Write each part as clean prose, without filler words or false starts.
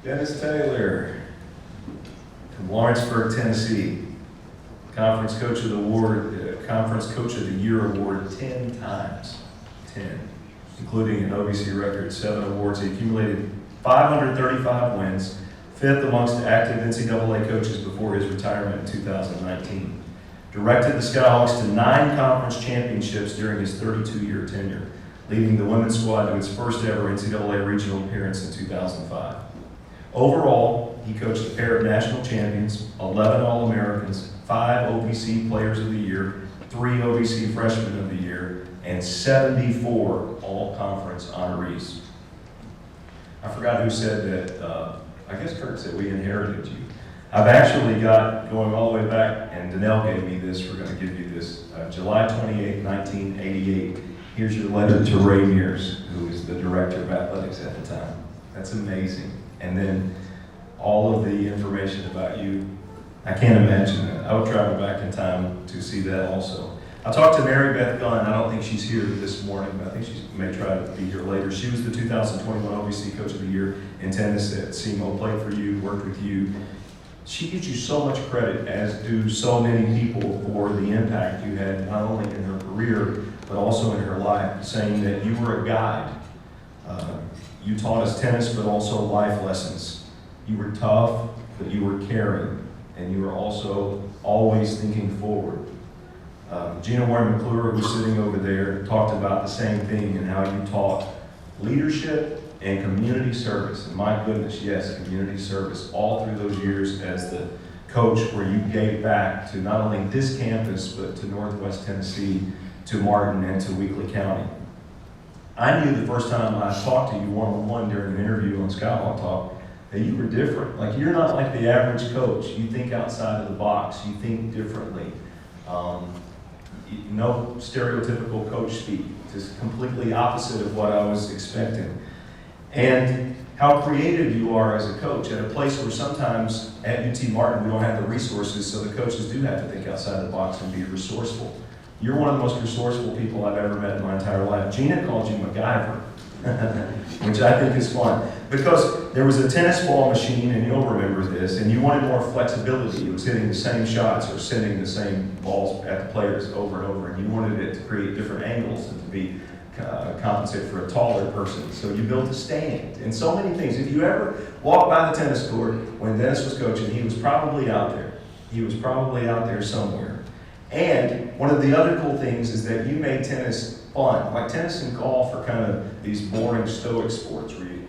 Dennis Taylor from Lawrenceburg, Tennessee. Conference Coach of the Year award 10 times. 10. Including an OVC record 7 awards. He accumulated 535 wins, 5th amongst active NCAA coaches before his retirement in 2019. Directed the Skyhawks to 9 conference championships during his 32-year tenure, leading the women's squad to its first ever NCAA Regional appearance in 2005. Overall, he coached a pair of national champions, 11 All-Americans, 5 OVC Players of the Year, 3 OVC Freshmen of the Year, and 74 all-conference honorees. I forgot who said that, I guess Kurt said we inherited you. I've actually got, going all the way back, and Danelle gave me this, we're going to give you this, July 28, 1988. Here's your letter to Ray Mears, who was the director of athletics at the time. That's amazing. And then all of the information about you, I can't imagine that. I would travel back in time to see that also. I talked to Mary Beth Gunn. I don't think she's here this morning, but I think she may try to be here later. She was the 2021 OVC Coach of the Year in tennis at SEMO, played for you, worked with you. She gives you so much credit, as do so many people, for the impact you had not only in her career, but also in her life, saying that you were a guide. You taught us tennis, but also life lessons. You were tough, but you were caring, and you were also always thinking forward. Gina Warren McClure, who's sitting over there, talked about the same thing and how you taught leadership and community service. And my goodness, yes, community service all through those years as the coach, where you gave back to not only this campus, but to Northwest Tennessee, to Martin, and to Weakley County. I knew the first time I talked to you one-on-one during an interview on Skyhawk Talk that you were different. Like, you're not like the average coach. You think outside of the box. You think differently. No stereotypical coach speak. Just completely opposite of what I was expecting. And how creative you are as a coach at a place where sometimes at UT Martin we don't have the resources, so the coaches do have to think outside the box and be resourceful. You're one of the most resourceful people I've ever met in my entire life. Gina called you MacGyver, which I think is fun. Because there was a tennis ball machine, and you'll remember this, and you wanted more flexibility. It was hitting the same shots or sending the same balls at the players over and over, and you wanted it to create different angles and to be compensate for a taller person. So you built a stand and so many things. If you ever walked by the tennis court when Dennis was coaching, he was probably out there. He was probably out there somewhere. And one of the other cool things is that you made tennis fun. Like, tennis and golf are kind of these boring stoic sports where you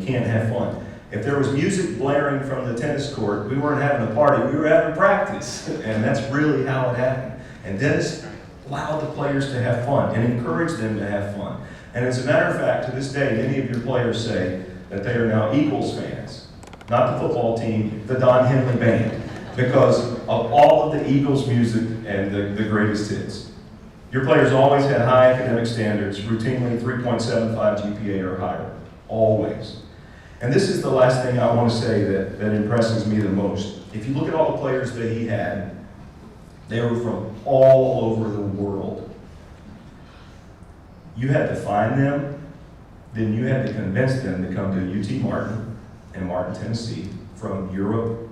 can't have fun. If there was music blaring from the tennis court, we weren't having a party, we were having practice. And that's really how it happened. And Dennis allowed the players to have fun and encouraged them to have fun. And as a matter of fact, to this day, many of your players say that they are now Eagles fans. Not the football team, the Don Henley Band, because of all of the Eagles music and the greatest hits. Your players always had high academic standards, routinely 3.75 GPA or higher, always. And this is the last thing I want to say that impresses me the most. If you look at all the players that he had, they were from all over the world. You had to find them, then you had to convince them to come to UT Martin and Martin, Tennessee, from Europe.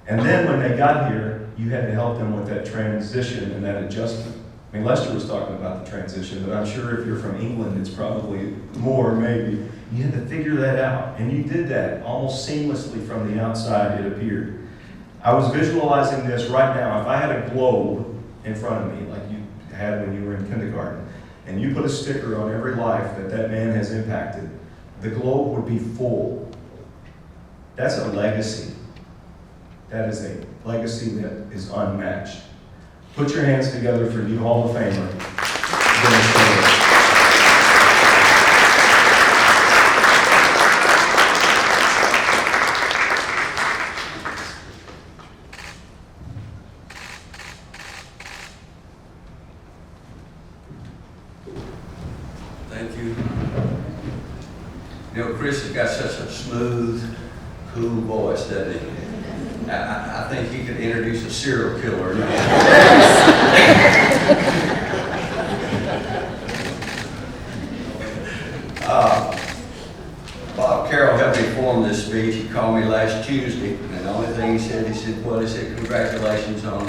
And then when they got here, you had to help them with that transition and that adjustment. I mean, Lester was talking about the transition, but I'm sure if you're from England, it's probably more, maybe. You had to figure that out, and you did that almost seamlessly from the outside, it appeared. I was visualizing this right now. If I had a globe in front of me, like you had when you were in kindergarten, and you put a sticker on every life that man has impacted, the globe would be full. That's a legacy. That is a legacy that is unmatched. Put your hands together for new Hall of Famer, Dennis Taylor. Thank you. You know, Chris has got such a smooth, cool voice, doesn't he? I think he could introduce a serial killer now. Bob Carroll helped me form this speech. He called me last Tuesday, and the only thing he said, congratulations on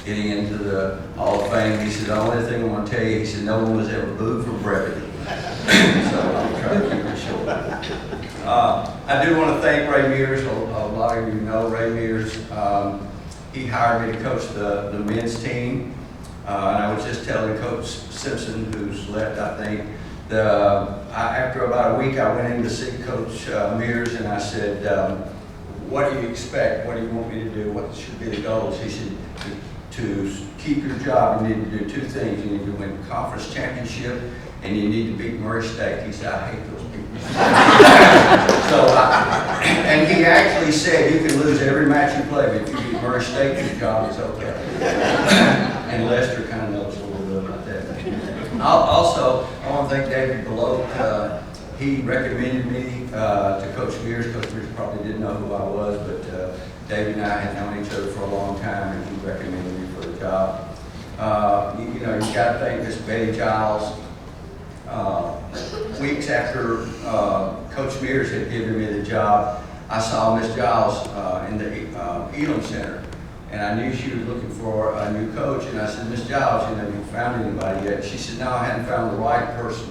getting into the Hall of Fame. He said, the only thing I want to tell you, he said, no one was ever booed for brevity. So I'll try to keep it short. I do want to thank Ray Mears. A lot of you know Ray Mears. He hired me to coach the men's team. And I was just telling Coach Simpson, who's left, I think, after about a week, I went in to see Coach Mears, and I said, what do you expect? What do you want me to do? What should be the goals? He said, to keep your job, you need to do two things. You need to win conference championship, and you need to beat Murray State. He said, I hate those people. And he actually said, you can lose every match you play, but if you beat Murray State, your job is okay. And Lester kind of knows a little bit about that. Also, I want to thank David Below. He recommended me to Coach Mears. Coach Mears probably didn't know who I was, but David and I had known each other for a long time, and he recommended me for the job. You know, you got to thank Miss Betty Giles. Weeks after Coach Mears had given me the job, I saw Miss Giles in the Elam Center, and I knew she was looking for a new coach. And I said, Miss Giles, you know, have you found anybody yet? She said, no, I hadn't found the right person.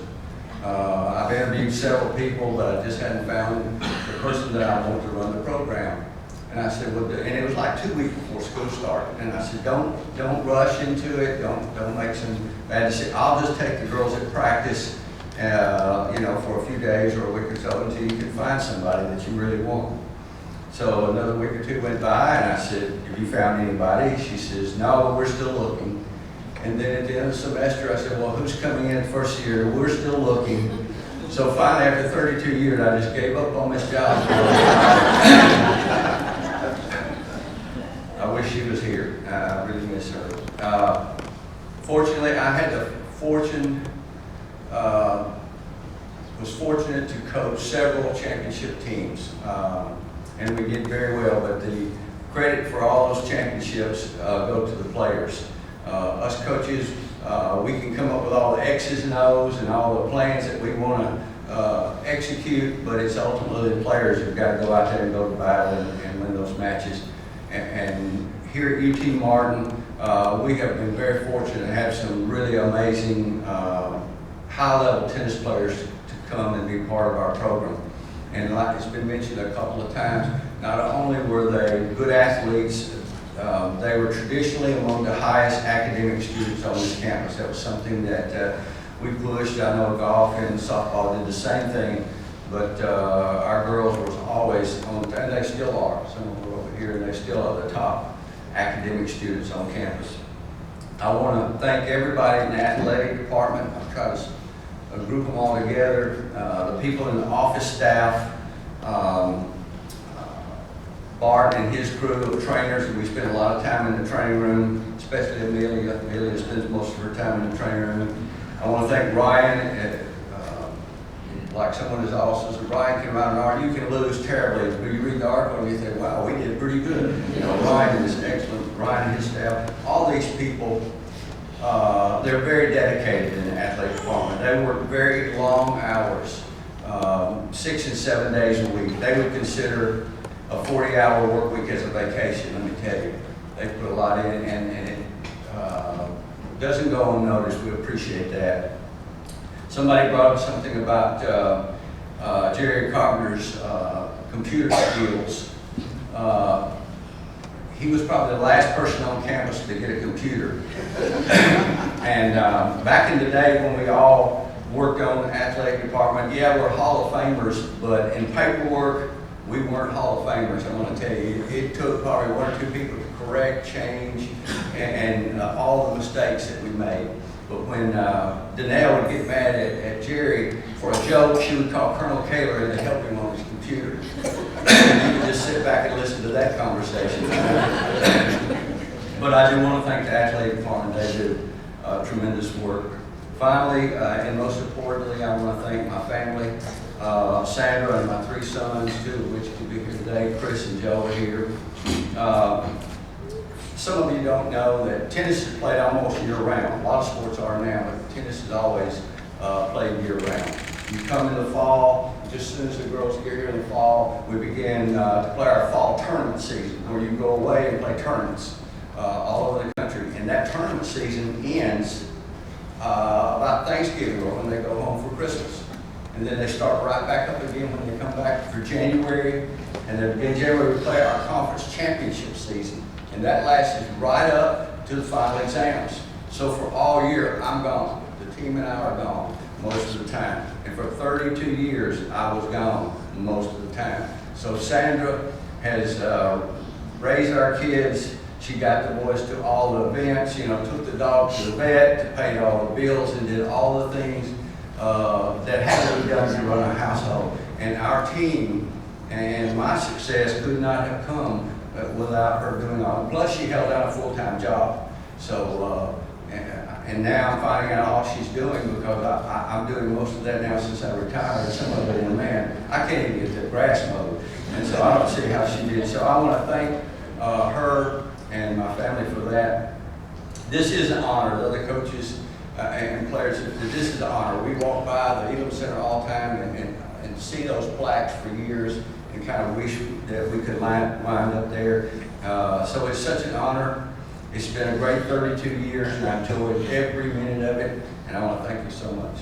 I've interviewed several people, but I just hadn't found the person that I want to run the program. And I said, well, and it was like 2 weeks before school started. And I said, don't rush into it. Don't make some bad decisions. I'll just take the girls at practice, you know, for a few days or a week or so until you can find somebody that you really want. So another week or two went by, and I said, have you found anybody? She says, no, we're still looking. And then at the end of the semester, I said, well, who's coming in first year? We're still looking. So finally, after 32 years, I just gave up on Miss Giles. I wish she was here. I really miss her. Fortunately, I had the was fortunate to coach several championship teams, and we did very well. But the credit for all those championships go to the players. Us coaches, we can come up with all the X's and O's and all the plans that we want to execute, but it's ultimately the players who've got to go out there and go to battle and win those matches. And here at UT Martin, we have been very fortunate to have some really amazing high-level tennis players to come and be part of our program. And like it's been mentioned a couple of times, not only were they good athletes, they were traditionally among the highest academic students on this campus. That was something that we pushed. I know golf and softball did the same thing, but our girls were always on, and they still are. Some of them are over here, and they still are the top academic students on campus. I want to thank everybody in the athletic department. I've tried to group them all together. The people in the office staff, Bart and his crew of trainers, and we spend a lot of time in the training room, especially Amelia. Amelia spends most of her time in the training room. I want to thank Ryan. Like someone has also said, Ryan came out and argued, you can lose terribly. But you read the article and you think, wow, we did pretty good. You know, Ryan is excellent. Ryan and his staff, all these people, they're very dedicated in the athletic department. They work very long hours, 6 and 7 days a week. They would consider a 40-hour work week as a vacation, let me tell you. They put a lot in, and it doesn't go unnoticed. We appreciate that. Somebody brought up something about Jerry Carpenter's computer skills. He was probably the last person on campus to get a computer. And back in the day when we all worked on the athletic department, yeah, we're Hall of Famers, but in paperwork, we weren't Hall of Famers. I want to tell you, it took probably 1 or 2 people to correct, change, and all the mistakes that we made. But when Donnell would get mad at Jerry for a joke, she would call Colonel Kaler and help him on his computer. You could just sit back and listen to that conversation. But I do want to thank the athletic department. They do tremendous work. Finally, and most importantly, I want to thank my family, Sandra and my 3 sons, 2 of which could be here today. Chris and Joe are here. Some of you don't know that tennis is played almost year-round. A lot of sports are now, but tennis is always played year-round. You come in the fall, just as soon as the girls get here in the fall, we begin to play our fall tournament season, where you go away and play tournaments all over the country. And that tournament season ends about Thanksgiving or when they go home for Christmas. And then they start right back up again when they come back for January. And then in January, we play our conference championship season. And that lasts right up to the final exams. So for all year, I'm gone. The team and I are gone most of the time. And for 32 years, I was gone most of the time. So Sandra has raised our kids. She got the boys to all the events, took the dog to the vet, paid all the bills, and did all the things that had to be done to run a household. And our team and my success could not have come without her doing all. Plus, she held down a full-time job. So, and now I'm finding out all she's doing because I'm doing most of that now since I retired. Some of it in a man. I can't even get the grass mowed. And so I don't see how she did. So I want to thank her and my family for that. This is an honor. The other coaches and players, this is an honor. We walk by the Elam Center all the time and see those plaques for years and kind of wish that we could line up there. So it's such an honor. It's been a great 32 years, and I enjoyed every minute of it, and I want to thank you so much.